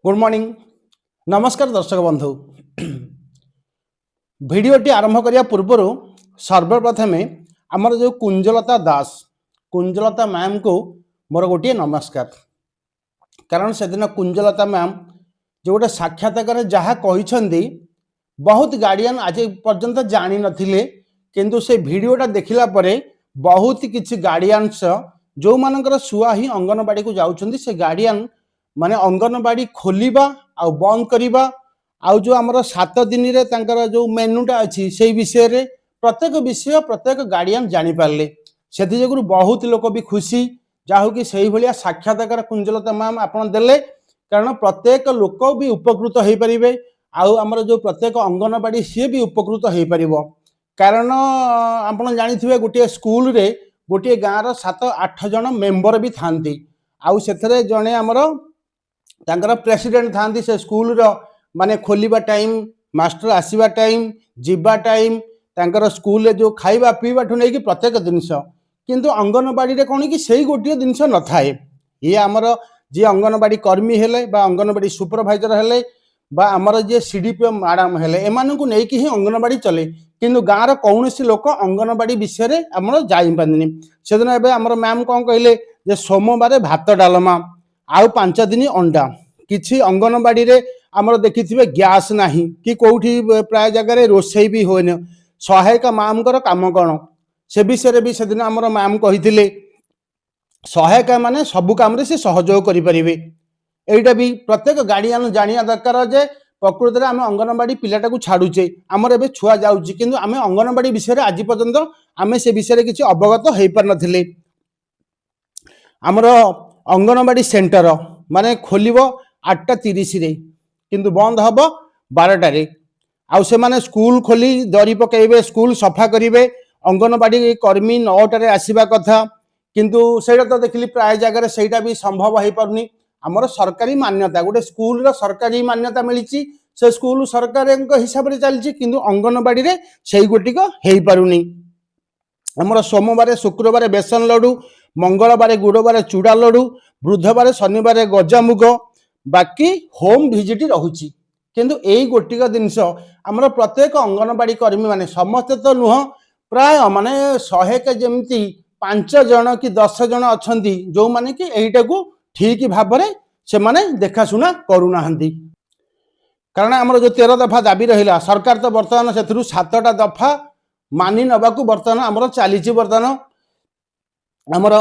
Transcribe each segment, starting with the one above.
Good morning नमस्कार दर्शक बंधु भिडटी आरंभ करने पूर्वर सर्वप्रथम आमर जो कुंजलता मैम को मोर गोटे नमस्कार। कारण से दिन कुंजलता मैम जो गोटे साक्षात्कार जहाँ कही बहुत गार्डियन आज पर्यंत जानी नथिले किंतु से भिडटा देखला परे बहुत किसी गार्डियंस जो मानकर छुआ ही अंगनवाड़ी को जाउछंदी से गार्डियन माने अंगनवाड़ी खोलिबा आ बंद करिबा आउ जो आमर 7 दिन रे तांकर जो मेन्यूटा अच्छी से विषय रे प्रत्येक विषय प्रत्येक गार्डियन जानी पारले से जोगुरु बहुत लोक भी खुशी जाहो कि सही भलिया साक्षात्कार कुंजलता मैम आपन देले। कारण प्रत्येक लोक भी उपकृत हो पारिबे आउ आमर जो प्रत्येक अंगनवाड़ी सी भी उपकृत हो पारिबो। कारण आपन जानिथिबे गोटे स्कूल रे गोटे गाँव 7-8 जन मेंबर भी थांती आउ सेथरे जने आमर तांकर प्रेसिडेंट थांती से स्कूल रो माने खोलिबा टाइम मास्टर आसीबा टाइम जीवा टाइम तांकर स्कूल रे जो खाइबा पीबा ठु नै कि प्रत्येक जिनिस किंतु अंगनवाड़ी रे कोन कि सही गोटे जिनिस न थाए। ये आमर जे अंगनवाड़ी कर्मी हेले बा अंगनवाड़ी सुपरवाइजर हेले बा आमर जे सीडीपीओ मैडम हेले एमानकु नै कि ही अंगनवाड़ी चले किंतु गाँव कौनसी लोक अंगनवाड़ी विषय रे आमर जाई पारनी। से दिन एबे आमर मैम कोन कहले जे सोमवार भात डालमा आउ 5 दिन अंडा किछि अंगनवाड़ी रे आमर देखिथिबे गैस नाही कि कोठी प्राय जगह रोषेई भी होने सहायक मैम काम कौन से विषय भी से दिन आमर मैम कही सहायक माने सबु काम रे से सहयोग करि परिबे। एटा भी प्रत्येक गार्डियन जानिया दरकार जे प्रकृति में आम अंगनवाड़ी पिलाटा को छाड़ुचे आमर एबे छुआ जाउची किंतु आमे अंगनवाड़ी विषय आज पर्यंत आमे से विषय किछि अवगत हो पार नथिले। आमर अंगनवाड़ी सेंटर माने खोलिबो 8:30 रे किंतु बंद हब 12टा रे आउ से माने स्कूल खोली दरी पकेबे स्कूल सफा करिवे अंगनवाड़ी कर्मी 9टा रे आसीबा कथा किंतु सेटा तो देखली प्राय जगह सेटा भी संभव हो पारनी। आमर सरकारी मान्यता गोटे स्कूल रो सरकारी मान्यता मिली से स्कूल सरकार हिसाब से चलती किंतु अंगनवाड़ी रे सेई गोटिक हेई पारुनी। आमर सोमवार शुक्रवार बेसन लड्डू मंगलवार गुरुवार चूड़ा लड्डू बुधवार शनिवार गजामुग बाकी होम विजिट रहुची किंतु एई गोटिक जिनस आमर प्रत्येक अंगनवाड़ी कर्मी माने समस्त तो नुह प्राय माने 100 के जमती 5 जन कि 10 जन अछंती जो माने कि एईटा को ठीक भाव में से माने देखाशुना करूना। कारण आमर जो 13 दफा दाबी रहिला सरकार तो बर्तमान से 7टा दफा मानि नबाकू बर्तमान आमर चली बर्तमान आमर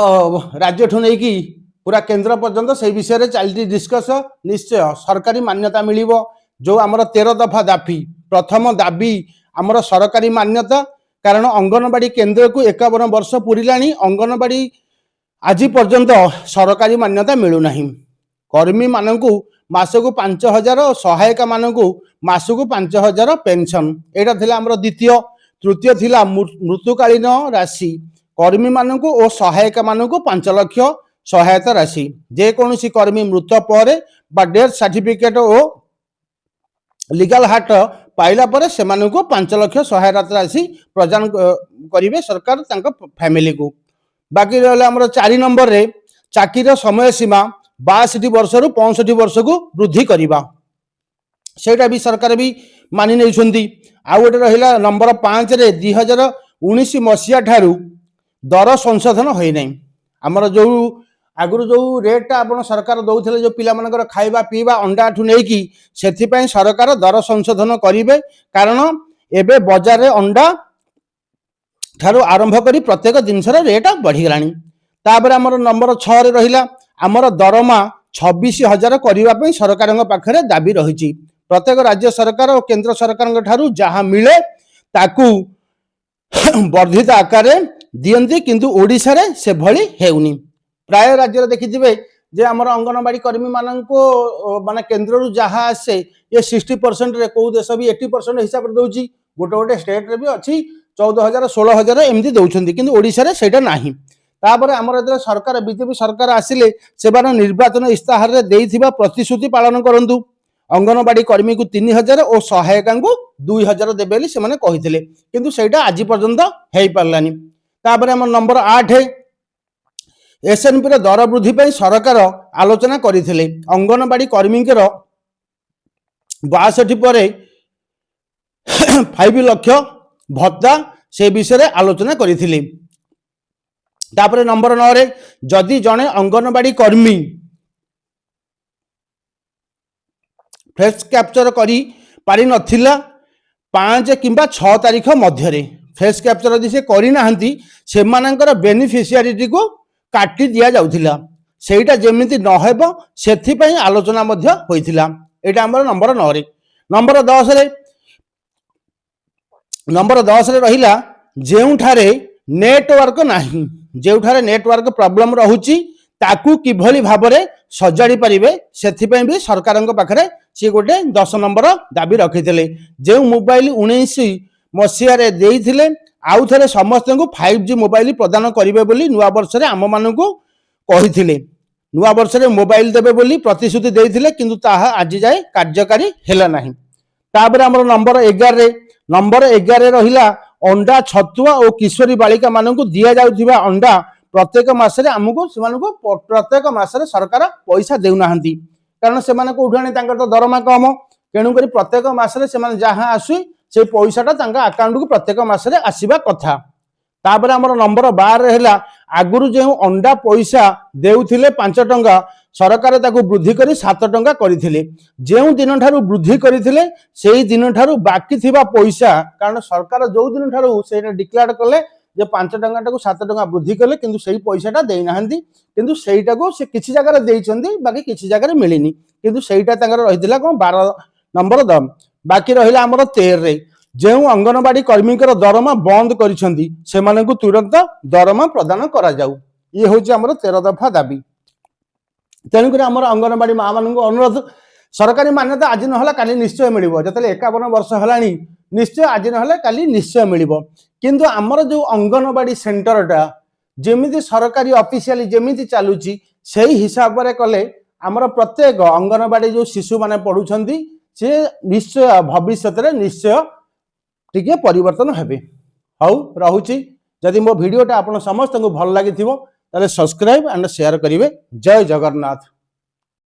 राज्य ठू नहीं कि पूरा केंद्र पर्यंत से विषय चलती डिस्कस निश्चय सरकारी मान्यता मिलिबो। जो आमर 13 दफा दाबी प्रथम दाबी आमर सरकारी मान्यता कारण अंगनवाड़ी केंद्र को 51 वर्ष पूरिलानी अंगनवाड़ी आज पर्यंत सरकारी मान्यता मिलूना। कर्मी मानू मासकु 5,000 और सहायक मानू मासकु 5,000 पेंशन एटा थिला आमर द्वितीय। तृतीय थिला मृत्युकालीन राशि कर्मी मानू और सहायक मानू 5 लाख सहायता राशि जेकोसी कर्मी मृत पर डेथ सर्टिफिकेट और लीगल हार्ट पाइला पर से 5 लाख सहायता राशि प्रदान करेंगे सरकार फैमिली को। बाकी रहा आमर 4 नंबर रे चाकीर समय सीमा 62 वर्ष रु 65 वर्ष को वृद्धि करवा सेटा भी सरकार भी मानि नहीं। आउ गोटे रहा नंबर 5 रे 2019 मसीहा ठारू दर संशोधन होई नहीं। आमर जो आगु जो रेटा आप सरकार दौले जो पिला मानकर खाइबा पीवा अंडा ठू नहीं कि से सरकार दर संशोधन करेंगे कारण एबे बाजार रे अंडा ठारू आरंभ करी प्रत्येक जिनस रेट बढ़ीगलानी। तापर आमर नंबर 6 रे रहिला आमर दरमा 26,000 करने सरकार पाखे दाबी रही प्रत्येक राज्य सरकार और केंद्र सरकार ठारू जहाँ मिले ताकू वर्धित आकार दियंती किंतु ओडिशा रे से भली हेउनी। प्राय राज्य देखिथिबे जे आमर अंगनवाड़ी कर्मी माननको माने केंद्र रु जहाँ आसे ये 60% रे को देश भी 80% हिसाब रे दउची गोटे गोटे स्टेट रे भी अच्छी 14,000 16,000 एमती दउछंती किंतु ओडिशा रे सेटा नाही। तापर आमर जे सरकार बीजेपी सरकार आसिले सेबार निर्वाचन इस्ताहार रे देइथिबा प्रतिश्रुति पालन करंतु अंगनवाड़ी कर्मी को 3,000 और सहायक को 2,000 देबेली से माने कहिथिले किंतु सेटा आज पर्यंत हेई पारलानी। तापर आमर नंबर 8 एसएनपी दर वृद्धि सरकार आलोचना करथिले अंगनवाड़ी कर्मी 62 पर 5 लाख भत्ता से विषय आलोचना करी। तापर नंबर 9 रे जदि जड़े अंगनवाड़ी कर्मी फेस कैप्चर करी पारि नथिला 5 किंबा 6 तारीख मध्य फेस कैप्चर यदि से करना से बेनिफिशियरी को काटी दि जाउथिला सेटा जेमिति नहेब सेथिपई आलोचना मध्य होइथिला। एटा हमर नंबर 9 रे। नंबर 10 रे रहिला जेउठारे नेटवर्क नाही जेउठारे नेटवर्क प्रॉब्लम रहुची ताकू किभली भाबरे सजाड़ी पारिबे सेथिपई भी सरकारक पाखरे सी गोटे 10 नंबर दाबी रखिथिले। जे मोबाइल 19 मसीहा रे देइथिले आउ थरे समस्त को 5G मोबाइल प्रदान करिवे बोली नुआ वर्ष रे आम मानकू कहिथिले। नुआ वर्ष रे मोबाइल देबे बोली प्रतिश्रुति देइथिले किंतु ताहा आज जाय कार्यकारी हेला नाही। तापर हमर नंबर 11 रे रहिला अंडा छतुआ और किशोरी बालिका मानकू दिया जाउथिबा अंडा प्रत्येक मासरे हमकू सेमानकू प्रत्येक मासरे सरकार पैसा देउनाहंती कारण सेमाने कोठु आनी तांकर तो दरमा कम तेणु करी प्रत्येक मासरे सेमाने जहां आसुई से पैसाटा तांका अकाउंट को प्रत्येक मासरे आसीबा कथा। तापर हमर नंबर 12 हेला आगुरु जे अंडा पैसा देउथिले 5 टंका सरकार ताकू वृद्धि करी 7 टंका करिथिले। जेउ दिन ठारू वृद्धि करिथिले सेही दिन ठारू बाकी थिबा पैसा कारण सरकार जो दिन ठारू सेटा डिक्लेयर कले जे 5 टंका टाकू 7 टंका वृद्धि कले किंतु सेही पैसाटा देई नाहंती किंतु सेहीटाकू से किछि जगह रे देइछंती बाकी किछि जगह रे मिलिनी किंतु सेहीटा तांकर रहिथिला कोन 12 नंबर दम। बाकी रहिला हमर 13 रे जेउ अंगनवाड़ी कर्मी दरमा बंद करिसेंती सेमानकू तुरंत दरमा प्रदान करा जाऊ ये होची हमर 13 दफा दाबी। तेणुक आम अंगनवाड़ी माँ मान अनुरोध सरकारी मान्यता आज ना काली निश्चय मिल जो 51 वर्ष है निश्चय आज ना काली निश्चय मिल किंतु आमर जो अंगनवाड़ी सेंटरटा जमी सरकारी ऑफिशियली जमी चलुची से हिसाब से कले आमर प्रत्येक अंगनवाड़ी जो शिशु माने पढ़ुछंती से निश्चय भविष्य निश्चय टिके परिवर्तन हेबे। हाउ रहुची जदि मो वीडियोटा आपण समस्त को भल लागिथिबो ताले सब्सक्राइब एंड शेयर करिवे। जय जगन्नाथ।